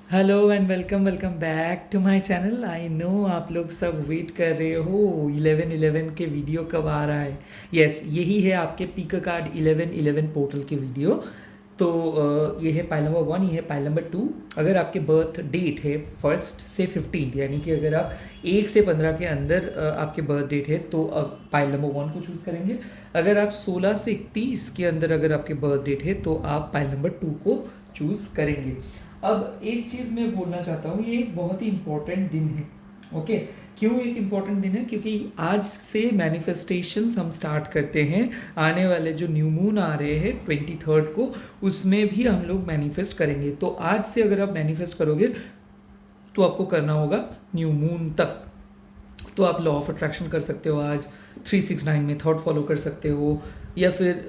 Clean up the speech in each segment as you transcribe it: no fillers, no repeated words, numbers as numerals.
Hello and welcome welcome back to my channel. I know आप लोग सब wait कर रहे हो 11/11 के वीडियो कब आ रहा है। यस, यही है आपके पीका कार्ड 11/11 पोर्टल के वीडियो। तो ये है पाइल नंबर 1, ये है पाइल नंबर 2। अगर आपके बर्थ डेट है 1 से 15, यानी कि अगर आप 1 से 15 के अंदर आपके बर्थ डेट है तो पाइल नंबर 1 को चूज़ करेंगे। अगर आप 16 से 31 के अंदर अगर आपके बर्थ डेट है तो आप पाइल नंबर 2 को चूज़ करेंगे। अब एक चीज़ मैं बोलना चाहता हूँ, ये एक बहुत ही इंपॉर्टेंट दिन है। ओके, क्यों एक इम्पॉर्टेंट दिन है? क्योंकि आज से मैनिफेस्टेशंस हम स्टार्ट करते हैं। आने वाले जो न्यू मून आ रहे हैं 23rd को, उसमें भी हम लोग मैनिफेस्ट करेंगे। तो आज से अगर आप मैनिफेस्ट करोगे तो आपको करना होगा न्यू मून तक। तो आप लॉ ऑफ अट्रैक्शन कर सकते हो आज, 369 मेथड फॉलो कर सकते हो, या फिर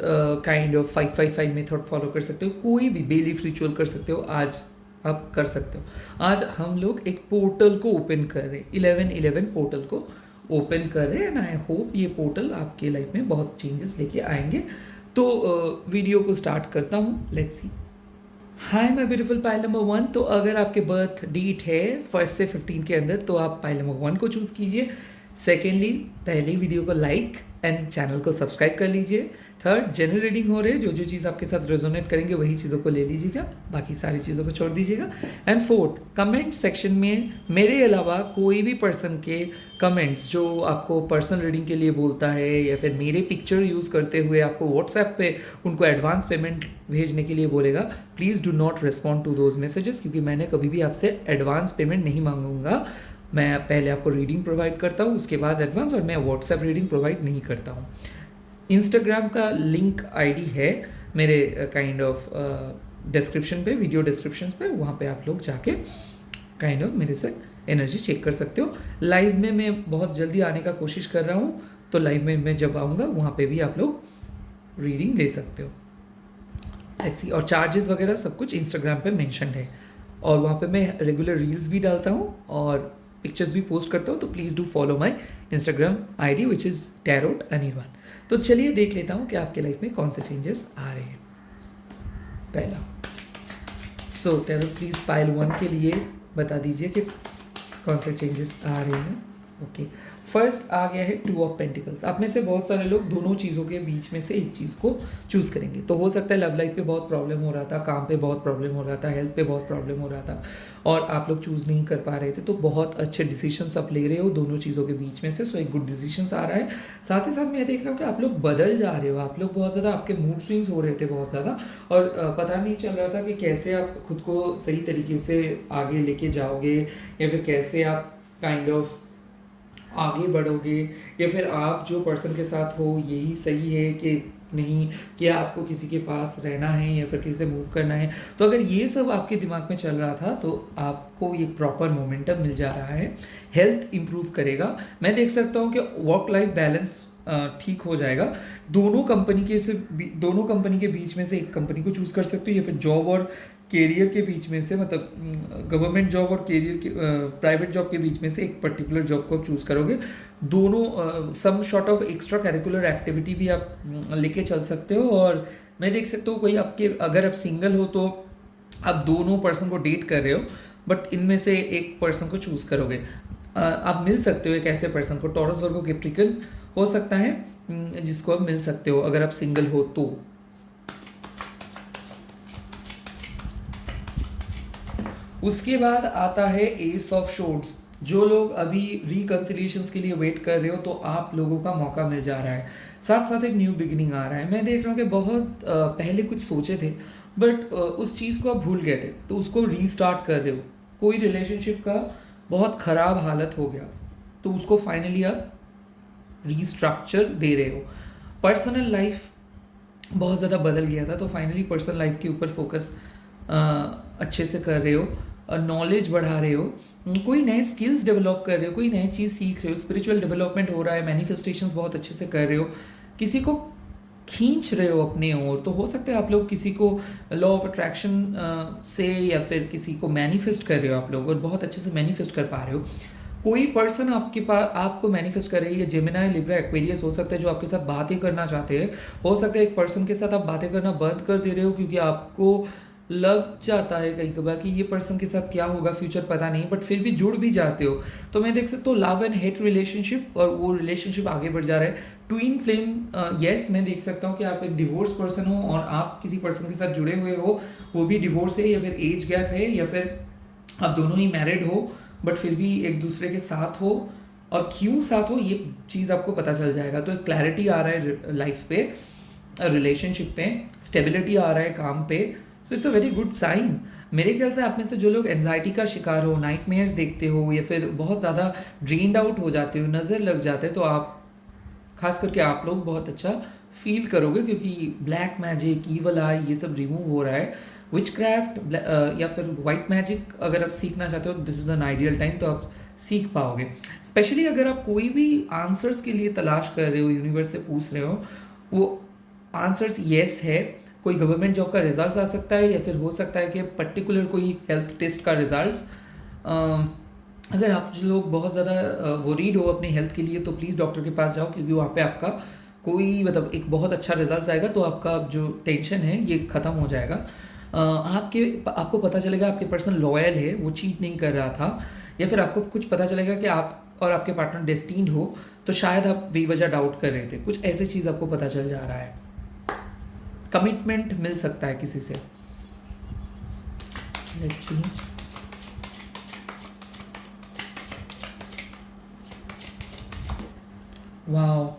काइंड ऑफ 555 मेथड फॉलो कर सकते हो, कोई भी बेलीफ रिचुअल कर सकते हो। आज आप कर सकते हो। आज हम लोग एक पोर्टल को ओपन कर रहे हैं, 11/11 पोर्टल को ओपन कर रहे हैं, एंड आई होप ये पोर्टल आपके लाइफ में बहुत चेंजेस लेके आएंगे। तो वीडियो को स्टार्ट करता हूँ, let's see. Hi my beautiful pile number 1। तो अगर आपके बर्थ डेट है 1 से 15 के अंदर तो आप पाइल नंबर 1 को चूज़ कीजिए। सेकेंडली, पहले वीडियो को लाइक एंड चैनल को सब्सक्राइब कर लीजिए। थर्ड, जनरल रीडिंग हो रहे हैं, जो जो चीज़ आपके साथ रेजोनेट करेंगे वही चीज़ों को ले लीजिएगा, बाकी सारी चीज़ों को छोड़ दीजिएगा। एंड फोर्थ, कमेंट सेक्शन में मेरे अलावा कोई भी पर्सन के कमेंट्स जो आपको पर्सनल रीडिंग के लिए बोलता है या फिर मेरे पिक्चर यूज़ करते हुए आपको व्हाट्सएप पे उनको एडवांस पेमेंट भेजने के लिए बोलेगा, please do not respond to those messages, क्योंकि मैंने कभी भी आपसे एडवांस पेमेंट नहीं मांगूंगा। मैं पहले आपको रीडिंग प्रोवाइड करता हूँ, उसके बाद एडवांस, और मैं व्हाट्सएप रीडिंग प्रोवाइड नहीं करता हूँ। इंस्टाग्राम का लिंक आईडी है मेरे काइंड ऑफ डिस्क्रिप्शन पे, वीडियो डिस्क्रिप्शन पे, वहाँ पे आप लोग जाके काइंड ऑफ मेरे से एनर्जी चेक कर सकते हो। लाइव में मैं बहुत जल्दी आने का कोशिश कर रहा हूँ, तो लाइव में मैं जब आऊँगा वहाँ पे भी आप लोग रीडिंग ले सकते हो। Let's see. और चार्जेस वगैरह सब कुछ इंस्टाग्राम पे मेंशन्ड है, और वहाँ पे मैं रेगुलर रील्स भी डालता हूँ और पिक्चर्स भी पोस्ट करता हूँ। तो please do follow my Instagram ID which is tarot Anirban. तो चलिए देख लेता हूँ कि आपके लाइफ में कौन से चेंजेस आ रहे हैं। पहला, सो टैरोट प्लीज़ पाइल 1 के लिए बता दीजिए कि कौन से चेंजेस आ रहे हैं। ओके, फर्स्ट आ गया है 2 ऑफ पेंटिकल्स। आप में से बहुत सारे लोग दोनों चीज़ों के बीच में से एक चीज़ को चूज़ करेंगे। तो हो सकता है लव लाइफ पे बहुत प्रॉब्लम हो रहा था, काम पे बहुत प्रॉब्लम हो रहा था, हेल्थ पे बहुत प्रॉब्लम हो रहा था, और आप लोग चूज़ नहीं कर पा रहे थे। तो बहुत अच्छे डिसीजंस आप ले रहे हो दोनों चीज़ों के बीच में से, सो एक गुड डिसीजंस आ रहा है। साथ ही साथ मैं देख रहा हूँ कि आप लोग बदल जा रहे हो। आप लोग बहुत ज़्यादा, आपके मूड स्विंग्स हो रहे थे बहुत ज़्यादा, और पता नहीं चल रहा था कि कैसे आप खुद को सही तरीके से आगे लेके जाओगे, या फिर कैसे आप काइंड ऑफ आगे बढ़ोगे, या फिर आप जो पर्सन के साथ हो यही सही है कि नहीं, कि आपको किसी के पास रहना है या फिर किसी से मूव करना है। तो अगर ये सब आपके दिमाग में चल रहा था तो आपको ये प्रॉपर मोमेंटम मिल जा रहा है। हेल्थ इंप्रूव करेगा। मैं देख सकता हूँ कि वर्क लाइफ बैलेंस ठीक हो जाएगा। दोनों कंपनी के बीच में से एक कंपनी को चूज़ कर सकते हो, या फिर जॉब और कैरियर के बीच में से, मतलब गवर्नमेंट जॉब और कैरियर के प्राइवेट जॉब के बीच में से एक पर्टिकुलर जॉब को आप चूज़ करोगे। दोनों some sort of extracurricular activity भी आप लेके चल सकते हो। और मैं देख सकता हूँ कोई आपके, अगर आप सिंगल हो तो आप दोनों पर्सन को डेट कर रहे हो, बट इनमें से एक पर्सन को चूज़ करोगे। आप मिल सकते हो एक ऐसे पर्सन को, टॉरस वर्गो कैप्रिकन हो सकता है, जिसको आप मिल सकते हो अगर आप सिंगल हो तो। उसके बाद आता है एस ऑफ शोर्ड्स। जो लोग अभी रिकंसिलिएशंस के लिए वेट कर रहे हो तो आप लोगों का मौका मिल जा रहा है। साथ साथ एक न्यू बिगिनिंग आ रहा है। मैं देख रहा हूँ कि बहुत पहले कुछ सोचे थे, बट उस चीज़ को आप भूल गए थे, तो उसको रीस्टार्ट कर रहे हो। कोई रिलेशनशिप का बहुत ख़राब हालत हो गया तो उसको फाइनली आप रीस्ट्रक्चर दे रहे हो। पर्सनल लाइफ बहुत ज़्यादा बदल गया था, तो फाइनली पर्सनल लाइफ के ऊपर फोकस अच्छे से कर रहे हो, नॉलेज बढ़ा रहे हो, कोई नए स्किल्स डेवलप कर रहे हो, कोई नई चीज़ सीख रहे हो, स्पिरिचुअल डेवलपमेंट हो रहा है, मैनिफेस्टेशंस बहुत अच्छे से कर रहे हो, किसी को खींच रहे हो अपने ओर। तो हो सकता है आप लोग किसी को लॉ ऑफ अट्रैक्शन से या फिर किसी को मैनिफेस्ट कर रहे हो आप लोग, और बहुत अच्छे से मैनिफेस्ट कर पा रहे हो। कोई पर्सन आपके पास आपको मैनिफेस्ट कर रही है, जेमिनाई, लिब्रा, एक्वेरियस हो सकता है, जो आपके साथ बातें करना चाहते हैं। हो सकता है एक पर्सन के साथ आप बातें करना बंद कर दे रहे हो क्योंकि आपको लग जाता है कई कबार कि ये पर्सन के साथ क्या होगा फ्यूचर पता नहीं, बट फिर भी जुड़ भी जाते हो। तो मैं देख सकता हूँ लव एंड हेट रिलेशनशिप, और वो रिलेशनशिप आगे बढ़ जा रहा है। ट्विन फ्लेम, यस मैं देख सकता हूँ कि आप एक डिवोर्स पर्सन हो और आप किसी पर्सन के साथ जुड़े हुए हो, वो भी डिवोर्स है या फिर एज गैप है या फिर आप दोनों ही मैरिड हो बट फिर भी एक दूसरे के साथ हो, और क्यों साथ हो ये चीज़ आपको पता चल जाएगा। तो एक क्लैरिटी आ रहा है लाइफ पे, रिलेशनशिप पे, स्टेबिलिटी आ रहा है काम पे। So it's a very good sign. मेरे ख्याल से आप में से जो लोग एनजाइटी का शिकार हो, नाइटमेयर्स देखते हो या फिर बहुत ज़्यादा ड्रेन्ड आउट हो जाते हो, नज़र लग जाते हैं, तो आप खास करके आप लोग बहुत अच्छा फील करोगे, क्योंकि ब्लैक मैजिक, ईवल आई, ये सब रिमूव हो रहा है। विच क्राफ्ट या फिर वाइट मैजिक अगर आप सीखना चाहते हो, this is an ideal time, तो आप सीख पाओगे। स्पेशली अगर आप कोई भी आंसर्स के लिए तलाश कर रहे हो, यूनिवर्स से पूछ रहे हो, वो आंसर्स येस है। कोई गवर्नमेंट जॉब का रिजल्ट आ सकता है या फिर हो सकता है कि पर्टिकुलर कोई हेल्थ टेस्ट का रिजल्ट। अगर आप जो लोग बहुत ज़्यादा वरीड हो अपनी हेल्थ के लिए, तो प्लीज़ डॉक्टर के पास जाओ, क्योंकि वहाँ पे आपका कोई मतलब एक बहुत अच्छा रिजल्ट आएगा, तो आपका जो टेंशन है ये ख़त्म हो जाएगा। आपको पता चलेगा आपके पर्सन लॉयल है, वो चीट नहीं कर रहा था, या फिर आपको कुछ पता चलेगा कि आप और आपके पार्टनर डेस्टिन्ड हो, तो शायद आप बेवजह डाउट कर रहे थे, कुछ ऐसी चीज़ आपको पता चल जा रहा है। कमिटमेंट मिल सकता है किसी से। Let's see. वाओ,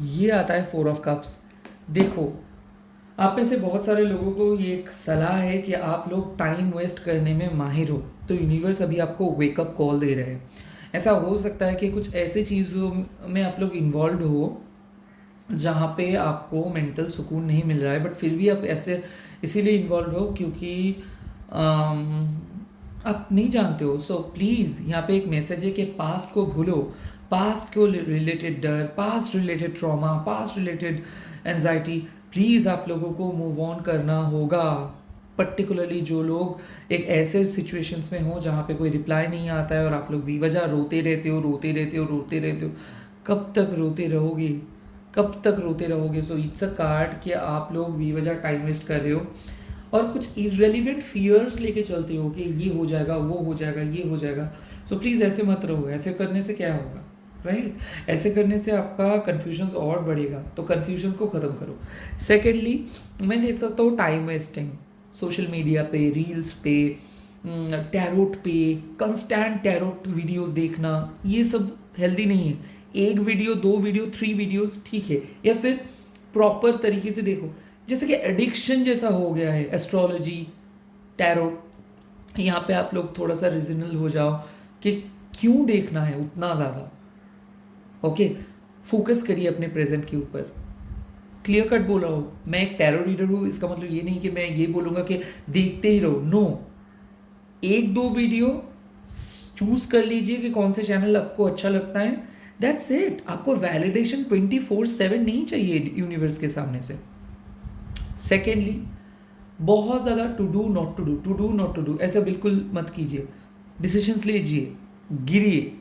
ये आता है 4 ऑफ कप्स। देखो, आप में से बहुत सारे लोगों को ये एक सलाह है कि आप लोग टाइम वेस्ट करने में माहिर हो, तो यूनिवर्स अभी आपको वेकअप कॉल दे रहे हैं। ऐसा हो सकता है कि कुछ ऐसी चीज़ों में आप लोग इन्वॉल्व हो जहाँ पे आपको मेंटल सुकून नहीं मिल रहा है, बट फिर भी आप ऐसे इसीलिए इन्वॉल्व हो क्योंकि आप नहीं जानते हो। सो प्लीज़ यहाँ पे एक मैसेज है कि पास्ट को भूलो, पास्ट को रिलेटेड डर, past related trauma, past related anxiety, please आप लोगों को मूव ऑन करना होगा। पर्टिकुलरली जो लोग एक ऐसे सिचुएशंस में हो जहाँ पे कोई रिप्लाई नहीं आता है और आप लोग बेवजह रोते रहते हो, रोते रहते हो, रोते रहते हो, कब तक रोते रहोगे, कब तक रोते रहोगे। सो इट्स अ कार्ड कि आप लोग बेवजह टाइम वेस्ट कर रहे हो और कुछ इररेलेवेंट फियर्स लेके चलते हो कि ये हो जाएगा, वो हो जाएगा, ये हो जाएगा। सो प्लीज़ ऐसे मत रहो। ऐसे करने से क्या होगा, राइट? ऐसे करने से आपका कन्फ्यूजन और बढ़ेगा, तो कन्फ्यूजन को ख़त्म करो। सेकेंडली, मैं देख सकता हूँ टाइम वेस्टिंग सोशल मीडिया पे, रील्स पे, टैरोट पे, कंस्टेंट टैरोट वीडियोस देखना, ये सब हेल्दी नहीं है। एक वीडियो, 2 वीडियो, 3 वीडियोस ठीक है, या फिर प्रॉपर तरीके से देखो। जैसे कि एडिक्शन जैसा हो गया है एस्ट्रोलॉजी, टैरोट, यहाँ पे आप लोग थोड़ा सा रीजनल हो जाओ कि क्यों देखना है उतना ज़्यादा। ओके, फोकस करिए अपने प्रेजेंट के ऊपर। क्लियर कट बोल रहा हूँ, मैं एक टैरो रीडर हूँ, इसका मतलब ये नहीं कि मैं ये बोलूँगा कि देखते ही रहो। नो, 1-2 वीडियो चूज कर लीजिए कि कौन से चैनल आपको अच्छा लगता है, दैट्स इट। आपको वैलिडेशन 24/7 नहीं चाहिए यूनिवर्स के सामने से। सेकेंडली, बहुत ज़्यादा to do not to do, to do not to do ऐसा बिल्कुल मत कीजिए। डिसीजंस लीजिए, गिरिए,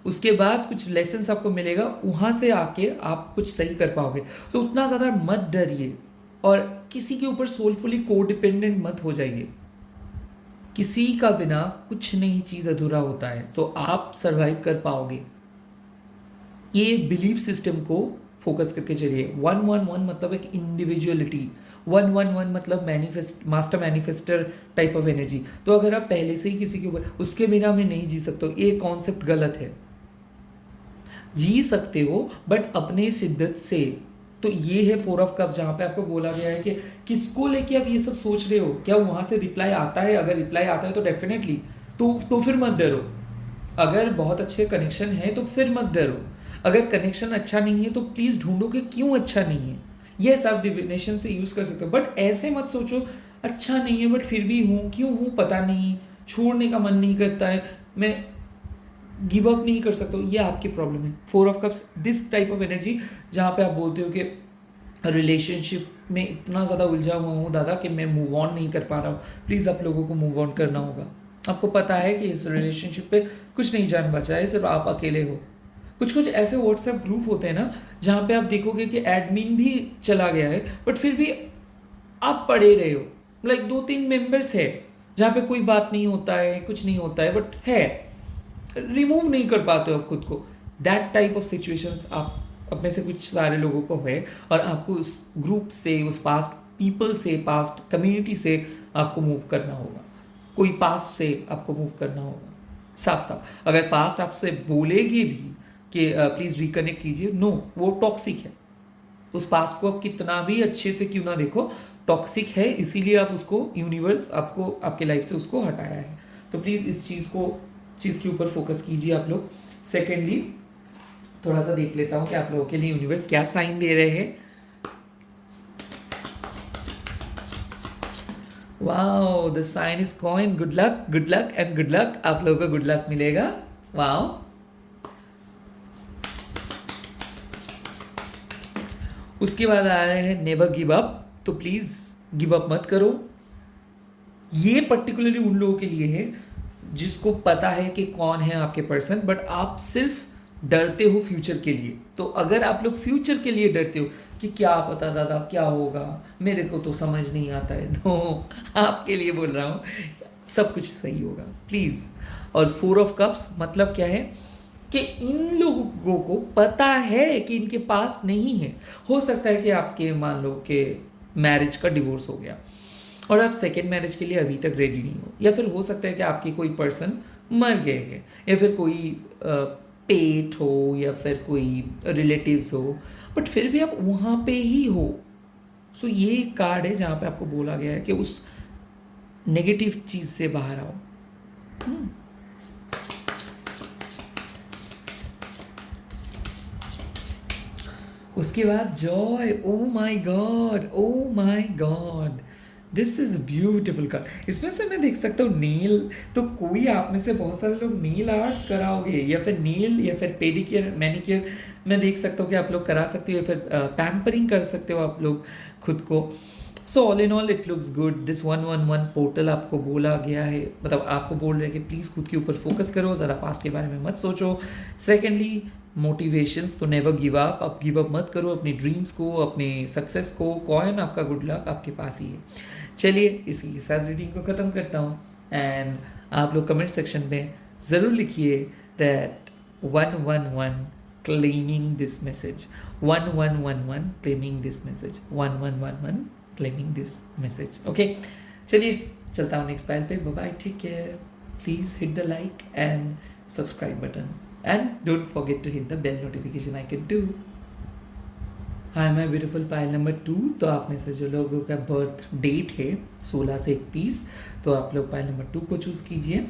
उसके बाद कुछ लेसन्स आपको मिलेगा, वहाँ से आके आप कुछ सही कर पाओगे। तो उतना ज़्यादा मत डरिए और किसी के ऊपर सोलफुली को डिपेंडेंट मत हो जाइए। किसी का बिना कुछ नहीं चीज़ अधूरा होता है, तो आप सर्वाइव कर पाओगे। ये बिलीफ सिस्टम को फोकस करके चलिए। 111 मतलब एक इंडिविजुअलिटी, 111 मतलब master manifester type of energy. तो अगर आप पहले से ही किसी के ऊपर उसके बिना मैं नहीं जी सकता, ये कॉन्सेप्ट गलत है। जी सकते हो बट अपने शिद्दत से। तो ये है 4 ऑफ कप, जहाँ पे आपको बोला गया है कि किसको लेके आप ये सब सोच रहे हो, क्या वहाँ से रिप्लाई आता है? अगर रिप्लाई आता है तो डेफिनेटली, तो फिर मत डरो। अगर बहुत अच्छे कनेक्शन है तो फिर मत डरो। अगर कनेक्शन अच्छा नहीं है तो प्लीज़ ढूंढो कि क्यों अच्छा नहीं है। यस, आप डिविनेशन से यूज़ कर सकते हो, बट ऐसे मत सोचो अच्छा नहीं है बट फिर भी हूँ, क्यों हूँ पता नहीं, छोड़ने का मन नहीं करता है, मैं गिव अप नहीं कर सकता हूँ। ये आपकी प्रॉब्लम है। 4 of cups, this type of energy जहाँ पे आप बोलते हो कि रिलेशनशिप में इतना ज़्यादा उलझा हुआ हूँ दादा कि मैं मूव ऑन नहीं कर पा रहा हूँ। प्लीज़ आप लोगों को मूव ऑन करना होगा। आपको पता है कि इस रिलेशनशिप पे कुछ नहीं जान बचा है, सिर्फ आप अकेले हो। कुछ ऐसे व्हाट्सएप ग्रुप होते हैं ना, जहाँ पे आप देखोगे कि एडमिन भी चला गया है बट फिर भी आप पड़े रहे हो। लाइक 2-3 मेंबर्स है जहाँ पे कोई बात नहीं होता है, कुछ नहीं होता है, बट है, रिमूव नहीं कर पाते हो आप खुद को। दैट टाइप ऑफ सिचुएशंस आप अपने से कुछ सारे लोगों को है, और आपको उस ग्रुप से, उस पास्ट पीपल से, पास्ट कम्युनिटी से आपको मूव करना होगा। कोई पास्ट से आपको मूव करना होगा, साफ साफ। अगर पास्ट आपसे बोलेगी भी कि प्लीज़ रिकनेक्ट कीजिए, नो, वो टॉक्सिक है। उस पास्ट को आप कितना भी अच्छे से क्यों ना देखो, टॉक्सिक है, इसीलिए आप उसको, यूनिवर्स आपको आपके लाइफ से उसको हटाया है। तो प्लीज़ इस चीज़ के ऊपर फोकस कीजिए आप लोग। सेकेंडली, थोड़ा सा देख लेता हूँ कि आप लोगों के लिए यूनिवर्स क्या साइन दे रहे हैं। Wow, the sign is coin, good luck and good luck. आप लोगों को गुड लक मिलेगा। वाओ, उसके बाद आ रहे हैं नेवर गिव अप। तो प्लीज गिव अप मत करो। ये पर्टिकुलरली उन लोगों के लिए है जिसको पता है कि कौन है आपके पर्सन, बट आप सिर्फ डरते हो फ्यूचर के लिए। तो अगर आप लोग फ्यूचर के लिए डरते हो कि क्या पता दादा क्या होगा, मेरे को तो समझ नहीं आता है, तो आपके लिए बोल रहा हूँ, सब कुछ सही होगा प्लीज़। और 4 ऑफ कप्स मतलब क्या है कि इन लोगों को पता है कि इनके पास नहीं है। हो सकता है कि आपके, मान लो कि मैरिज का डिवोर्स हो गया और आप सेकेंड मैरिज के लिए अभी तक रेडी नहीं हो, या फिर हो सकता है कि आपके कोई पर्सन मर गए हैं, या फिर कोई पेट हो, या फिर कोई रिलेटिव्स हो, बट फिर भी आप वहाँ पे ही हो। सो ये एक कार्ड है जहाँ पे आपको बोला गया है कि उस नेगेटिव चीज़ से बाहर आओ। उसके बाद Joy, oh my God, this is beautiful card. इसमें से मैं देख सकता हूँ नेल। तो कोई आप में से बहुत सारे लोग नेल आर्ट्स कराओगे, या फिर नेल, या फिर पेडिक्योर, मैनिक्योर, मैं देख सकता हूँ कि आप लोग करा सकते हो, या फिर पैम्परिंग कर सकते हो आप लोग खुद को। So all in all it looks good. This 111 portal आपको बोला गया है, मतलब आपको बोल रहे हैं कि प्लीज़ खुद के ऊपर फोकस करो, ज़रा पास्ट के बारे में मत सोचो। सेकेंडली, मोटिवेशंस, तो नेवर गिव अप, आप गिव अप मत करो अपने ड्रीम्स को, अपने सक्सेस को। कॉइन आपका गुड लक आपके पास ही है। चलिए इसी के साथ रीडिंग को ख़त्म करता हूँ, एंड आप लोग कमेंट सेक्शन में ज़रूर लिखिए that 111 claiming this message, 1111 claiming this message, 1111 claiming this message. Okay, चलिए चलता हूँ नेक्स्ट फाइल पे। Bye bye, take care, please hit the like and subscribe button, and don't forget to hit the bell notification icon too. Hi my beautiful pile number 2। तो आप में से जो लोगों का बर्थ डेट है 16 से 31, तो आप लोग पाइल नंबर 2 को चूज़ कीजिए।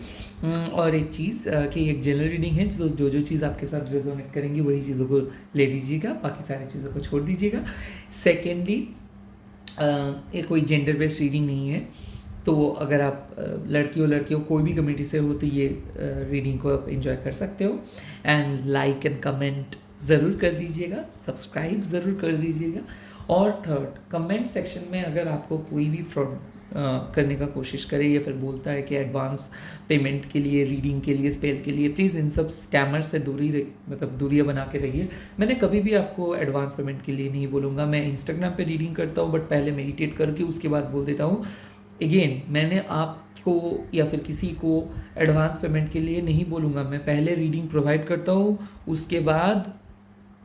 और एक चीज़ कि एक जनरल रीडिंग है, जो चीज़ आपके साथ रेजोनेट करेंगी वही चीज़ों को ले लीजिएगा, बाकी सारी चीज़ों को छोड़ दीजिएगा। सेकेंडली, ये कोई जेंडर बेस्ड रीडिंग नहीं है, तो अगर आप लड़की हो कोई भी कम्युनिटी से हो तो ये रीडिंग को आप एंजॉय कर सकते हो। एंड लाइक एंड कमेंट ज़रूर कर दीजिएगा, सब्सक्राइब ज़रूर कर दीजिएगा। और थर्ड, कमेंट सेक्शन में अगर आपको कोई भी फ्रॉड करने का कोशिश करे, या फिर बोलता है कि एडवांस पेमेंट के लिए, रीडिंग के लिए, स्पेल के लिए, प्लीज़ इन सब स्कैमर से दूरियाँ बना के रहिए। मैंने कभी भी आपको एडवांस पेमेंट के लिए नहीं बोलूँगा। मैं इंस्टाग्राम पे रीडिंग करता हूँ, बट पहले मेडिटेट करके उसके बाद बोल देता हूँ। अगेन, मैंने आपको या फिर किसी को एडवांस पेमेंट के लिए नहीं बोलूँगा। मैं पहले रीडिंग प्रोवाइड करता हूँ, उसके बाद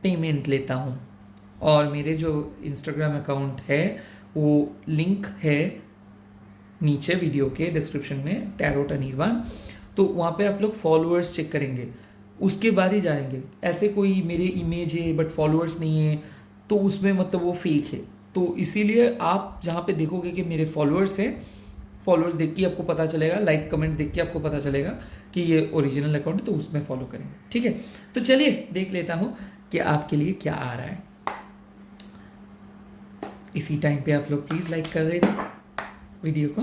पेमेंट लेता हूँ। और मेरे जो इंस्टाग्राम अकाउंट है वो लिंक है नीचे वीडियो के डिस्क्रिप्शन में, टैरोट अनिर्वाण। तो वहाँ पे आप लोग फॉलोअर्स चेक करेंगे, उसके बाद ही जाएंगे। ऐसे कोई मेरे इमेज है बट फॉलोअर्स नहीं है, तो उसमें मतलब वो फेक है। तो इसीलिए आप जहाँ पे देखोगे कि मेरे फॉलोअर्स हैं, फॉलोअर्स देख के आपको पता चलेगा, लाइक कमेंट्स देख के आपको पता चलेगा कि ये ओरिजिनल अकाउंट है, तो उसमें फॉलो करेंगे। ठीक है, तो चलिए देख लेता हूँ कि आपके लिए क्या आ रहा है। इसी टाइम पे आप लोग प्लीज़ लाइक कर दें वीडियो को।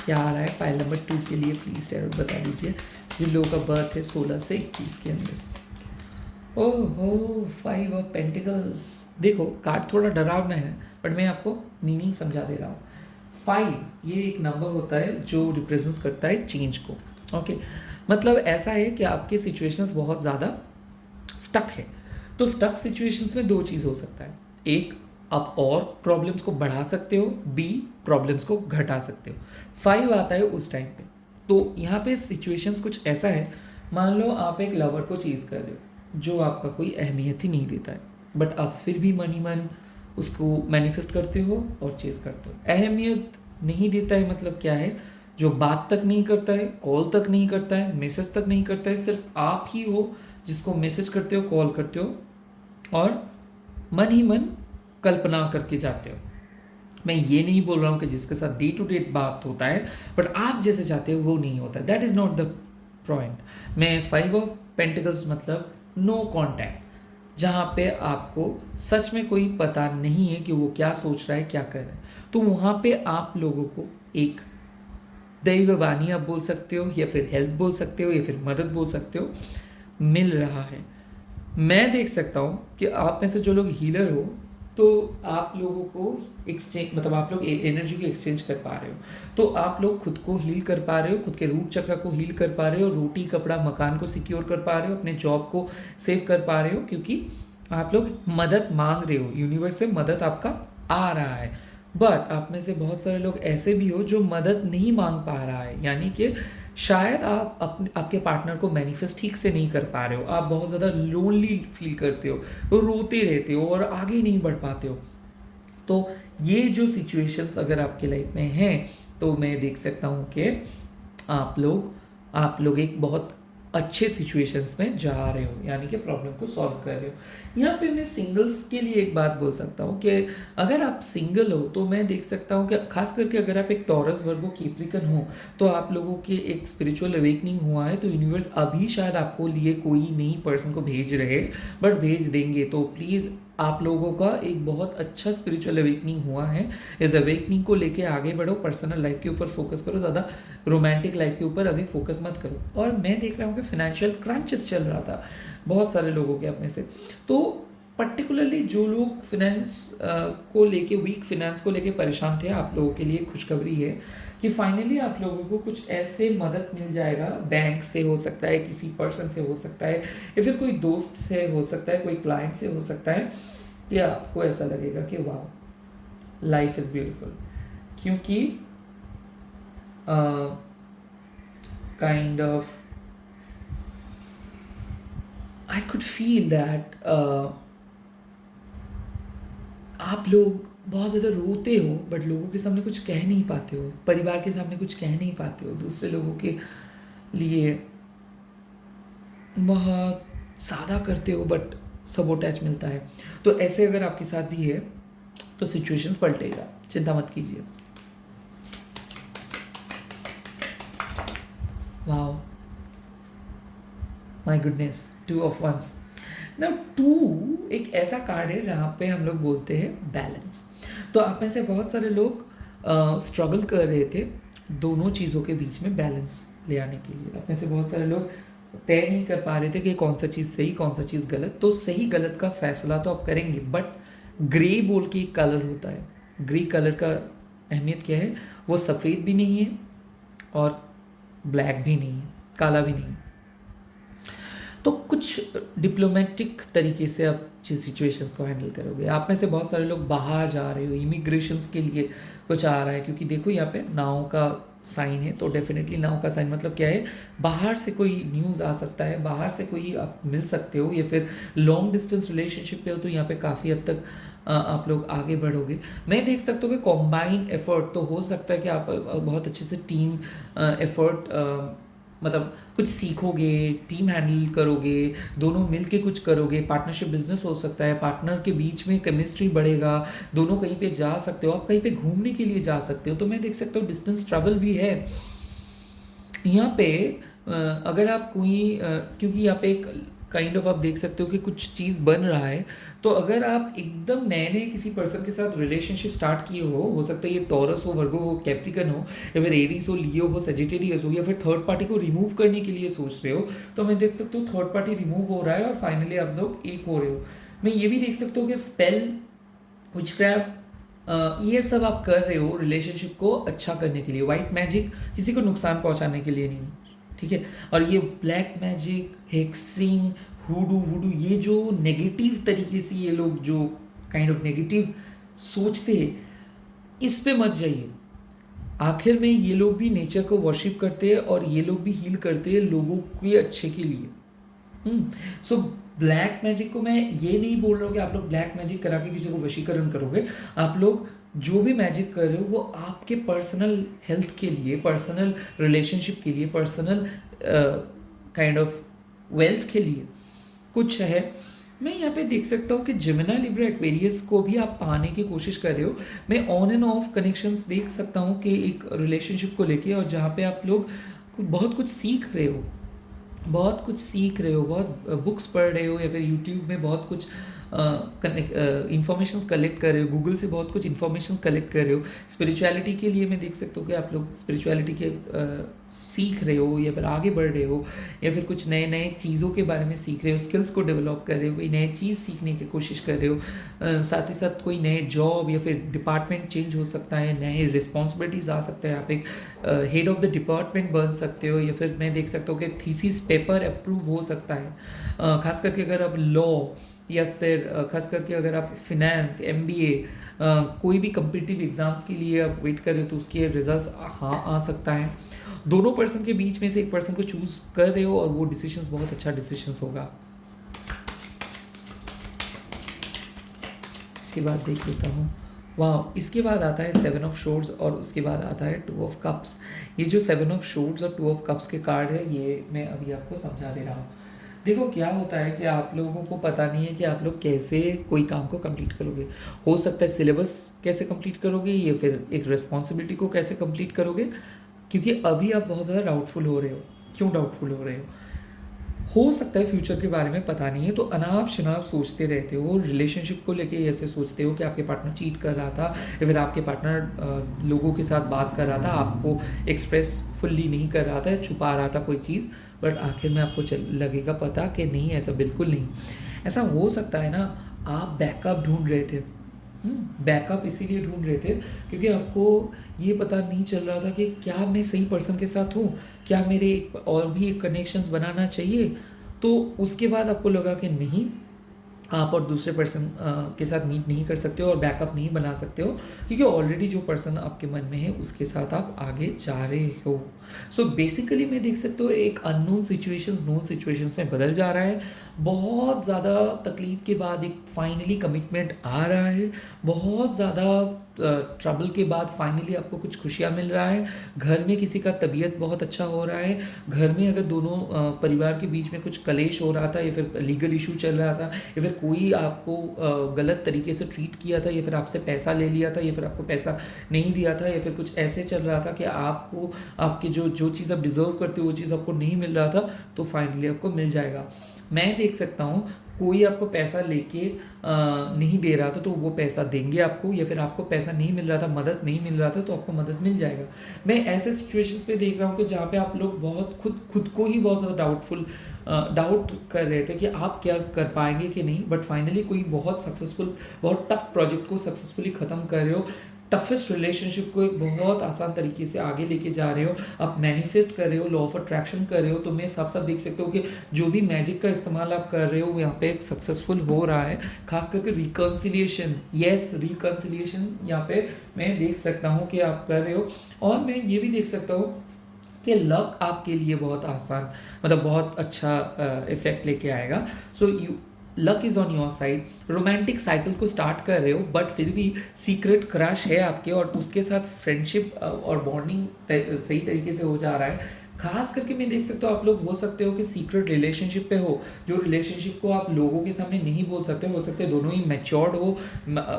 क्या आ रहा है फाइल नंबर 2 के लिए, प्लीज़ टैरोट बता दीजिए, जिन लोगों का बर्थ है 16 से 21 के अंदर। ओहो, 5 ऑफ पेंटिकल्स। देखो कार्ड थोड़ा डरावना है, बट मैं आपको मीनिंग समझा दे रहा हूँ। 5 ये एक नंबर होता है जो रिप्रेजेंट्स करता है चेंज को। ओके, मतलब ऐसा है कि आपके सिचुएशंस बहुत ज़्यादा स्टक है। तो स्टक सिचुएशंस में 2 चीज़ हो सकता है। एक, आप और प्रॉब्लम्स को बढ़ा सकते हो, बी प्रॉब्लम्स को घटा सकते हो। 5 आता है उस टाइम पे। तो यहाँ पे सिचुएशंस कुछ ऐसा है, मान लो आप एक लवर को चीज़ कर रहे हो जो आपका कोई अहमियत ही नहीं देता है, बट आप फिर भी मन ही मन उसको मैनिफेस्ट करते हो और चेज़ करते हो। अहमियत नहीं देता है मतलब क्या है, जो बात तक नहीं करता है, कॉल तक नहीं करता है, मैसेज तक नहीं करता है, सिर्फ आप ही हो जिसको मैसेज करते हो, कॉल करते हो और मन ही मन कल्पना करके जाते हो। मैं ये नहीं बोल रहा हूँ कि जिसके साथ डे टू डे बात होता है बट आप जैसे चाहते हो वो नहीं होता, that is not the point. मैं 5 ऑफ पेंटिकल्स मतलब नो कॉन्टैक्ट, जहाँ पे आपको सच में कोई पता नहीं है कि वो क्या सोच रहा है, क्या कर रहा है, तो वहाँ पे आप लोगों को एक दैववाणी आप बोल सकते हो या फिर हेल्प बोल सकते हो या फिर मदद बोल सकते हो, मिल रहा है। मैं देख सकता हूँ कि आप में से जो लोग हीलर हो तो आप लोगों को एक्सचेंज मतलब आप लोग एनर्जी को एक्सचेंज कर पा रहे हो, तो आप लोग खुद को हील कर पा रहे हो, खुद के रूट चक्र को हील कर पा रहे हो, रोटी कपड़ा मकान को सिक्योर कर पा रहे हो, अपने जॉब को सेव कर पा रहे हो, क्योंकि आप लोग मदद मांग रहे हो, यूनिवर्स से मदद आपका आ रहा है। बट आप में से बहुत सारे लोग ऐसे भी हो जो मदद नहीं मांग पा रहा है, यानी कि शायद आप अपने आपके पार्टनर को मैनिफेस्ट ठीक से नहीं कर पा रहे हो, आप बहुत ज़्यादा लोनली फील करते हो, रोते रहते हो और आगे नहीं बढ़ पाते हो। तो ये जो सिचुएशंस अगर आपके लाइफ में हैं तो मैं देख सकता हूँ कि आप लोग एक बहुत अच्छे सिचुएशंस में जा रहे हो, यानी कि प्रॉब्लम को सॉल्व कर रहे हो। यहाँ पे मैं सिंगल्स के लिए एक बात बोल सकता हूँ कि अगर आप सिंगल हो तो मैं देख सकता हूँ कि खास करके अगर आप एक टॉरस वर्गो कैप्रिकन हो तो आप लोगों के एक स्पिरिचुअल अवेकनिंग हुआ है, तो यूनिवर्स अभी शायद आपको लिए कोई नई पर्सन को भेज रहे, बट भेज देंगे। तो प्लीज़ आप लोगों का एक बहुत अच्छा स्पिरिचुअल अवेकनिंग हुआ है, इस अवेकनिंग को लेके आगे बढ़ो, पर्सनल लाइफ के ऊपर फोकस करो, ज़्यादा रोमांटिक लाइफ के ऊपर अभी फोकस मत करो। और मैं देख रहा हूँ कि फाइनेंशियल क्रंचेस चल रहा था बहुत सारे लोगों के अपने से, तो पर्टिकुलरली जो लोग फिनेंस को लेके वीक फिनेंस को लेके परेशान थे, आप लोगों के लिए खुशखबरी है कि फाइनली आप लोगों को कुछ ऐसे मदद मिल जाएगा, बैंक से हो सकता है, किसी पर्सन से हो सकता है, या फिर कोई दोस्त से हो सकता है, कोई क्लाइंट से हो सकता है, कि आपको ऐसा लगेगा कि वाह लाइफ इज़ ब्यूटीफुल। क्योंकि kind of I could feel that आप लोग बहुत ज़्यादा रोते हो बट लोगों के सामने कुछ कह नहीं पाते हो, परिवार के सामने कुछ कह नहीं पाते हो, दूसरे लोगों के लिए बहुत सादा करते हो बट सबोटैच मिलता है। तो ऐसे अगर आपके साथ भी है तो सिचुएशंस पलटेगा, चिंता मत कीजिए। Wow my goodness, 2 of wands. Now 2 एक ऐसा कार्ड है जहाँ पे हम लोग बोलते हैं बैलेंस। तो आप में से बहुत सारे लोग स्ट्रगल कर रहे थे दोनों चीज़ों के बीच में बैलेंस ले आने के लिए। आप में से बहुत सारे लोग तय नहीं कर पा रहे थे कि कौन सा चीज़ सही कौन सा चीज़ गलत। तो सही गलत का फैसला तो आप करेंगे, बट ग्रे बोल के एक कलर होता है, ग्रे कलर का अहमियत क्या है, वो सफ़ेद भी नहीं है और ब्लैक भी नहीं है, काला भी नहीं है। तो कुछ डिप्लोमेटिक तरीके से आप सिचुएशंस को हैंडल करोगे। आप में से बहुत सारे लोग बाहर जा रहे हो, इमिग्रेशंस के लिए कुछ आ रहा है, क्योंकि देखो यहाँ पे नाव का साइन है, तो डेफिनेटली नाव का साइन मतलब क्या है, बाहर से कोई न्यूज़ आ सकता है, बाहर से कोई आप मिल सकते हो, या फिर लॉन्ग डिस्टेंस रिलेशनशिप पे हो तो यहाँ पे काफ़ी हद तक आप लोग आगे बढ़ोगे। मैं देख सकता हूँ कि कॉम्बाइन एफर्ट तो हो सकता है कि आप बहुत अच्छे से टीम एफर्ट मतलब कुछ सीखोगे, टीम हैंडल करोगे, दोनों मिलके कुछ करोगे, पार्टनरशिप बिजनेस हो सकता है, पार्टनर के बीच में केमिस्ट्री बढ़ेगा, दोनों कहीं पे जा सकते हो, आप कहीं पे घूमने के लिए जा सकते हो। तो मैं देख सकता हूँ डिस्टेंस ट्रैवल भी है यहाँ पे। अगर आप कोई क्योंकि यहाँ पे एक काइंड ऑफ आप देख सकते हो कि कुछ चीज़ बन रहा है, तो अगर आप एकदम नए नए किसी पर्सन के साथ रिलेशनशिप स्टार्ट किए हो सकता है ये टॉरस हो, वर्गो हो, कैप्रिकन हो, या फिर एरीज हो, लियो हो, सेजिटेरियस हो, या फिर थर्ड पार्टी को रिमूव करने के लिए सोच रहे हो, तो मैं देख सकता हूँ थर्ड पार्टी रिमूव हो रहा है और फाइनली आप लोग एक हो रहे हो। मैं ये भी देख सकता हूँ कि स्पेल, विचक्राफ्ट, ये सब आप कर रहे हो रिलेशनशिप को अच्छा करने के लिए। वाइट मैजिक किसी को नुकसान पहुंचाने के लिए नहीं, ठीक है। और ये ब्लैक मैजिक, हेक्सिंग, हुडू वुडू, ये जो नेगेटिव तरीके से ये लोग जो काइंड ऑफ नेगेटिव सोचते हैं, इस पे मत जाइए। आखिर में ये लोग भी नेचर को वर्शिप करते हैं और ये लोग भी हील करते हैं लोगों के अच्छे के लिए। सो ब्लैक मैजिक को मैं ये नहीं बोल रहा हूँ कि आप लोग ब्लैक मैजिक करा के किसी को वशीकरण करोगे। आप लोग जो भी मैजिक कर रहे हो वो आपके पर्सनल हेल्थ के लिए, पर्सनल रिलेशनशिप के लिए, पर्सनल काइंड ऑफ वेल्थ के लिए कुछ है। मैं यहाँ पे देख सकता हूँ कि जेमिनी, लिब्रा, एक्वेरियस को भी आप पाने की कोशिश कर रहे हो। मैं ऑन एंड ऑफ कनेक्शंस देख सकता हूँ कि एक रिलेशनशिप को लेके, और जहाँ पे आप लोग बहुत कुछ सीख रहे हो, बहुत कुछ सीख रहे हो, बहुत बुक्स पढ़ रहे हो, या फिर यूट्यूब में बहुत कुछ इंफॉर्मेशन कलेक्ट कर रहे हो, गूगल से बहुत कुछ इंफॉर्मेशन कलेक्ट कर रहे हो। स्पिरिचुअलिटी के लिए मैं देख सकता हूँ कि आप लोग स्पिरिचुअलिटी के सीख रहे हो, या फिर आगे बढ़ रहे हो, या फिर कुछ नए नए चीज़ों के बारे में सीख रहे हो, स्किल्स को डेवलप कर रहे हो, कोई नई चीज़ सीखने की कोशिश कर रहे हो। साथ ही साथ कोई नए जॉब या फिर डिपार्टमेंट चेंज हो सकता है, नए रिस्पॉन्सिबिलिटीज आ सकता है, आप एक हेड ऑफ द डिपार्टमेंट बन सकते हो, या फिर मैं देख सकता हूँ कि थीसिस पेपर अप्रूव हो सकता है। खास करके अगर आप लॉ, या फिर खास करके अगर आप फिनेंस, एमबीए, कोई भी कम्पिटिटिव एग्जाम्स के लिए आप वेट कर रहे हो तो उसके रिजल्ट्स हाँ आ सकता है। दोनों पर्सन के बीच में से एक पर्सन को चूज कर रहे हो और वो डिसीजंस बहुत अच्छा डिसीजंस होगा। इसके बाद देख लेता हूँ, वाह, इसके बाद आता है 7 ऑफ शोर्ड्स और उसके बाद आता है 2 ऑफ कप्स। ये जो 7 ऑफ शोर्ड्स और 2 ऑफ कप्स के कार्ड है, ये मैं अभी आपको समझा दे रहा हूँ। देखो क्या होता है कि आप लोगों को पता नहीं है कि आप लोग कैसे कोई काम को कंप्लीट करोगे। हो सकता है सिलेबस कैसे कंप्लीट करोगे, या फिर एक रिस्पॉन्सिबिलिटी को कैसे कंप्लीट करोगे, क्योंकि अभी आप बहुत ज़्यादा डाउटफुल हो रहे हो। क्यों डाउटफुल हो सकता है फ्यूचर के बारे में पता नहीं है, तो अनाप शनाप सोचते रहते हो। रिलेशनशिप को लेके ऐसे सोचते हो कि आपके पार्टनर चीट कर रहा था, या फिर आपके पार्टनर लोगों के साथ बात कर रहा था, आपको एक्सप्रेस फुल्ली नहीं कर रहा था, छुपा रहा था कोई चीज़, बट आखिर में आपको लगेगा पता कि नहीं, ऐसा बिल्कुल नहीं। ऐसा हो सकता है ना, आप बैकअप ढूंढ रहे थे। बैकअप इसीलिए ढूंढ रहे थे क्योंकि आपको ये पता नहीं चल रहा था कि क्या मैं सही पर्सन के साथ हूँ, क्या मेरे और भी एक कनेक्शंस बनाना चाहिए। तो उसके बाद आपको लगा कि नहीं, आप और दूसरे पर्सन के साथ मीट नहीं कर सकते हो और बैकअप नहीं बना सकते हो, क्योंकि ऑलरेडी जो पर्सन आपके मन में है उसके साथ आप आगे जा रहे हो। सो बेसिकली मैं देख सकते हो एक अननोन सिचुएशंस नोन सिचुएशंस में बदल जा रहा है। बहुत ज़्यादा तकलीफ के बाद एक फाइनली कमिटमेंट आ रहा है। बहुत ज़्यादा ट्रबल के बाद फाइनली आपको कुछ खुशियाँ मिल रहा है। घर में किसी का तबीयत बहुत अच्छा हो रहा है। घर में अगर दोनों परिवार के बीच में कुछ कलेश हो रहा था, या फिर लीगल इशू चल रहा था, या फिर कोई आपको गलत तरीके से ट्रीट किया था, या फिर आपसे पैसा ले लिया था, या फिर आपको पैसा नहीं दिया था, या फिर कुछ ऐसे चल रहा था कि आपको आपके जो चीज़ आप डिज़र्व करते हो वो चीज़ आपको नहीं मिल रहा था, तो फाइनली आपको मिल जाएगा। मैं देख सकता हूँ कोई आपको पैसा लेके नहीं दे रहा था तो वो पैसा देंगे आपको, या फिर आपको पैसा नहीं मिल रहा था, मदद नहीं मिल रहा था, तो आपको मदद मिल जाएगा। मैं ऐसे सिचुएशंस पे देख रहा हूँ कि जहाँ पे आप लोग बहुत खुद को ही बहुत ज़्यादा डाउट कर रहे थे कि आप क्या कर पाएंगे कि नहीं, बट फाइनली कोई बहुत सक्सेसफुल, बहुत टफ प्रोजेक्ट को सक्सेसफुली ख़त्म कर रहे हो। टफेस्ट रिलेशनशिप को एक बहुत आसान तरीके से आगे लेके जा रहे हो। आप मैनिफेस्ट कर रहे हो, लॉ ऑफ अट्रैक्शन कर रहे हो। तो मैं साफ साफ देख सकते हो कि जो भी मैजिक का इस्तेमाल आप कर रहे हो वो यहाँ पे एक सक्सेसफुल हो रहा है। खास करके रिकन्सिलिएशन, यस रिकन्सिलिएशन यहाँ पे मैं देख सकता हूँ कि आप कर रहे हो। और मैं ये भी देख सकता हूँ कि लक आपके लिए बहुत आसान, मतलब बहुत अच्छा इफेक्ट लेके आएगा। So you luck is on your side. Romantic cycle को स्टार्ट कर रहे हो, बट फिर भी सीक्रेट क्रश है आपके, और उसके साथ फ्रेंडशिप और बॉन्डिंग सही तरीके से हो जा रहा है। खास करके मैं देख सकता हूँ आप लोग हो सकते हो कि सीक्रेट रिलेशनशिप पे हो, जो रिलेशनशिप को आप लोगों के सामने नहीं बोल सकते हो सकते दोनों ही मैच्योर्ड हो,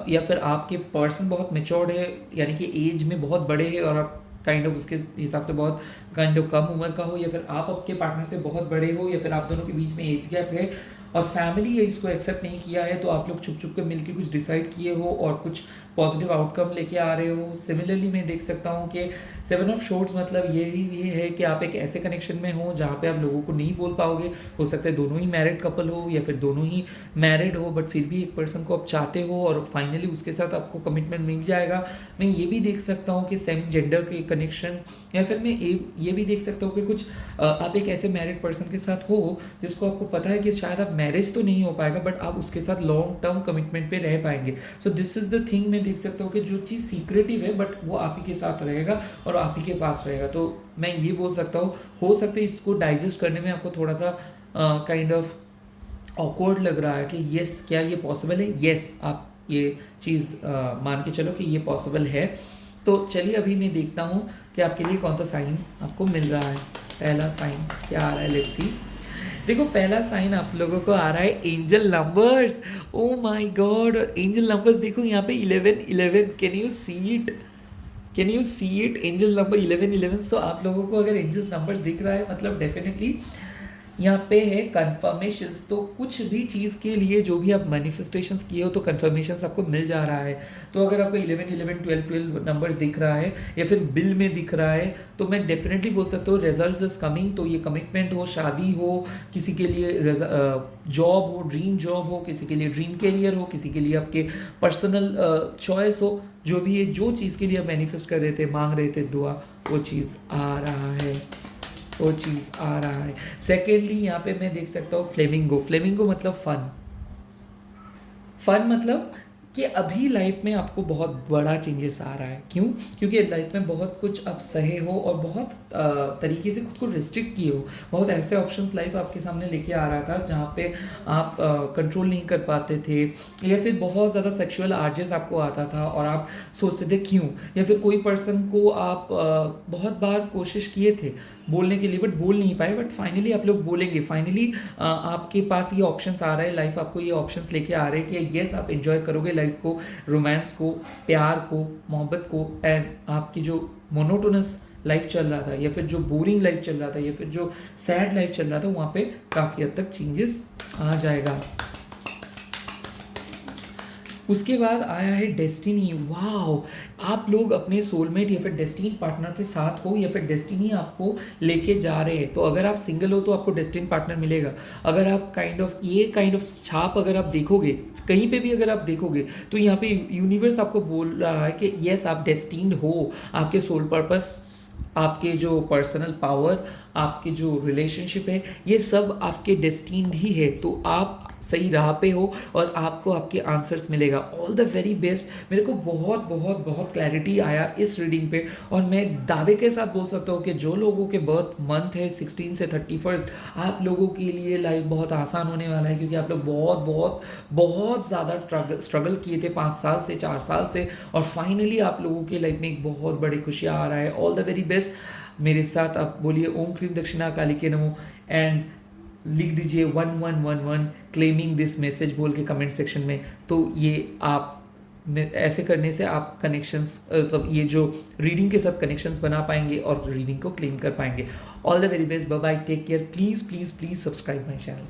या फिर आपके पर्सन बहुत मैच्योर्ड है, यानी कि एज में बहुत बड़े हैं और आप काइंड ऑफ उसके हिसाब से बहुत काइंड ऑफ कम उम्र का हो, या फिर आप आपके पार्टनर से बहुत बड़े हो, या फिर आप दोनों के बीच में एज गैप है और फैमिली ये इसको एक्सेप्ट नहीं किया है, तो आप लोग छुप छुप के मिलके कुछ डिसाइड किए हो और कुछ पॉजिटिव आउटकम लेके आ रहे हो। सिमिलरली मैं देख सकता हूँ कि 7 ऑफ शॉर्ट्स मतलब ये है कि आप एक ऐसे कनेक्शन में हो जहाँ पे आप लोगों को नहीं बोल पाओगे। हो सकता है दोनों ही मैरिड कपल हो, या फिर दोनों ही मैरिड हो, बट फिर भी एक पर्सन को आप चाहते हो और फाइनली उसके साथ आपको कमिटमेंट मिल जाएगा। मैं ये भी देख सकता हूँ कि सेम जेंडर के कनेक्शन, या फिर मैं ये भी देख सकता हूँ कि कुछ आप एक ऐसे मैरिड पर्सन के साथ हो जिसको आपको पता है कि शायद आप मैरिज तो नहीं हो पाएगा बट आप उसके साथ लॉन्ग टर्म कमिटमेंट पे रह पाएंगे। So this is the thing, मैं देख सकता हूँ कि जो चीज़ सीक्रेटिव है बट वो आप ही के साथ रहेगा और आप ही के पास रहेगा। तो मैं ये बोल सकता हूँ, हो सकता है इसको डाइजेस्ट करने में आपको थोड़ा सा काइंड ऑफ ऑकवर्ड लग रहा है कि यस क्या ये पॉसिबल है। यस आप ये चीज़ मान के चलो कि ये पॉसिबल है। तो चलिए अभी मैं देखता हूँ कि आपके लिए कौन सा साइन आपको मिल रहा है। पहला साइन क्या आ रहा है, लेट्स सी। देखो पहला साइन आप लोगों को आ रहा है angel numbers. Oh my God, angel numbers देखो यहाँ पे 11 11, can you see it, can you see it, angel number 11 11। तो आप लोगों को अगर एंजल्स नंबर्स दिख रहा है मतलब डेफिनेटली यहाँ पे है कन्फर्मेशंस। तो कुछ भी चीज़ के लिए जो भी आप मैनिफेस्टेशंस किए हो तो कन्फर्मेशंस आपको मिल जा रहा है। तो अगर आपको 11 11 12 12 नंबर्स दिख रहा है या फिर बिल में दिख रहा है तो मैं डेफिनेटली बोल सकता हूँ रिजल्ट्स इज कमिंग। तो ये कमिटमेंट हो, शादी हो, किसी के लिए जॉब हो, ड्रीम जॉब हो, किसी के लिए ड्रीम कैरियर हो, किसी के लिए आपके पर्सनल चॉइस हो, जो भी है, जो चीज़ के लिए आप मैनिफेस्ट कर रहे थे, मांग रहे थे दुआ, वो चीज़ आ रहा है, वो चीज़ आ रहा है। सेकेंडली यहाँ पे मैं देख सकता हूँ फ्लेमिंगो। फ्लेमिंगो मतलब फन। फन मतलब कि अभी लाइफ में आपको बहुत बड़ा चेंजेस आ रहा है। क्यों? क्योंकि लाइफ में बहुत कुछ आप सहे हो और बहुत तरीके से खुद को रिस्ट्रिक्ट किए हो। बहुत ऐसे ऑप्शंस लाइफ आपके सामने लेके आ रहा था जहाँ पे आप कंट्रोल नहीं कर पाते थे, या फिर बहुत ज़्यादा सेक्सुअल आर्जेस आपको आता था और आप सोचते थे क्यों, या फिर कोई पर्सन को आप बहुत बार कोशिश किए थे बोलने के लिए बट बोल नहीं पाए, बट फाइनली आप लोग बोलेंगे। फाइनली आपके पास ये ऑप्शंस आ रहा है, लाइफ आपको ये ऑप्शंस लेके आ रहे हैं कि येस आप एंजॉय करोगे लाइफ को, रोमांस को, प्यार को, मोहब्बत को। एंड आपकी जो मोनोटोनस लाइफ चल रहा था या फिर जो बोरिंग लाइफ चल रहा था या फिर जो सैड लाइफ चल रहा था वहाँ पे काफ़ी हद तक चेंजेस आ जाएगा। उसके बाद आया है डेस्टिनी। वाओ, आप लोग अपने सोलमेट या फिर डेस्टिनी पार्टनर के साथ हो या फिर डेस्टिनी आपको लेके जा रहे हैं। तो अगर आप सिंगल हो तो आपको डेस्टिनी पार्टनर मिलेगा। अगर आप काइंड ऑफ छाप अगर आप देखोगे कहीं पे भी, अगर आप देखोगे तो यहाँ पे यूनिवर्स आपको बोल रहा है कि यस आप डेस्टिन्ड हो। आपके सोल पर्पस, आपके जो पर्सनल पावर, आपके जो रिलेशनशिप है, ये सब आपके डेस्टिन्ड ही है। तो आप सही राह पे हो और आपको आपके आंसर्स मिलेगा। All the very best. मेरे को बहुत बहुत बहुत क्लैरिटी आया इस रीडिंग पे और मैं दावे के साथ बोल सकता हूँ कि जो लोगों के बर्थ मंथ है 16 से 31, आप लोगों के लिए लाइफ बहुत आसान होने वाला है, क्योंकि आप लोग बहुत बहुत बहुत ज़्यादा स्ट्रगल किए थे 5 साल से, 4 साल से, और फाइनली आप लोगों के लाइफ में एक बहुत बड़ी खुशियाँ आ रहा है। All the very best. मेरे साथ आप बोलिए ओम क्रीम दक्षिणा काली के नमो एंड लिख दीजिए 1111 क्लेमिंग दिस मैसेज बोल के कमेंट सेक्शन में। तो ये आप ऐसे करने से आप कनेक्शंस, मतलब ये जो रीडिंग के साथ कनेक्शंस बना पाएंगे और रीडिंग को क्लेम कर पाएंगे। All the very best, bye bye, take care. Please please please subscribe my channel.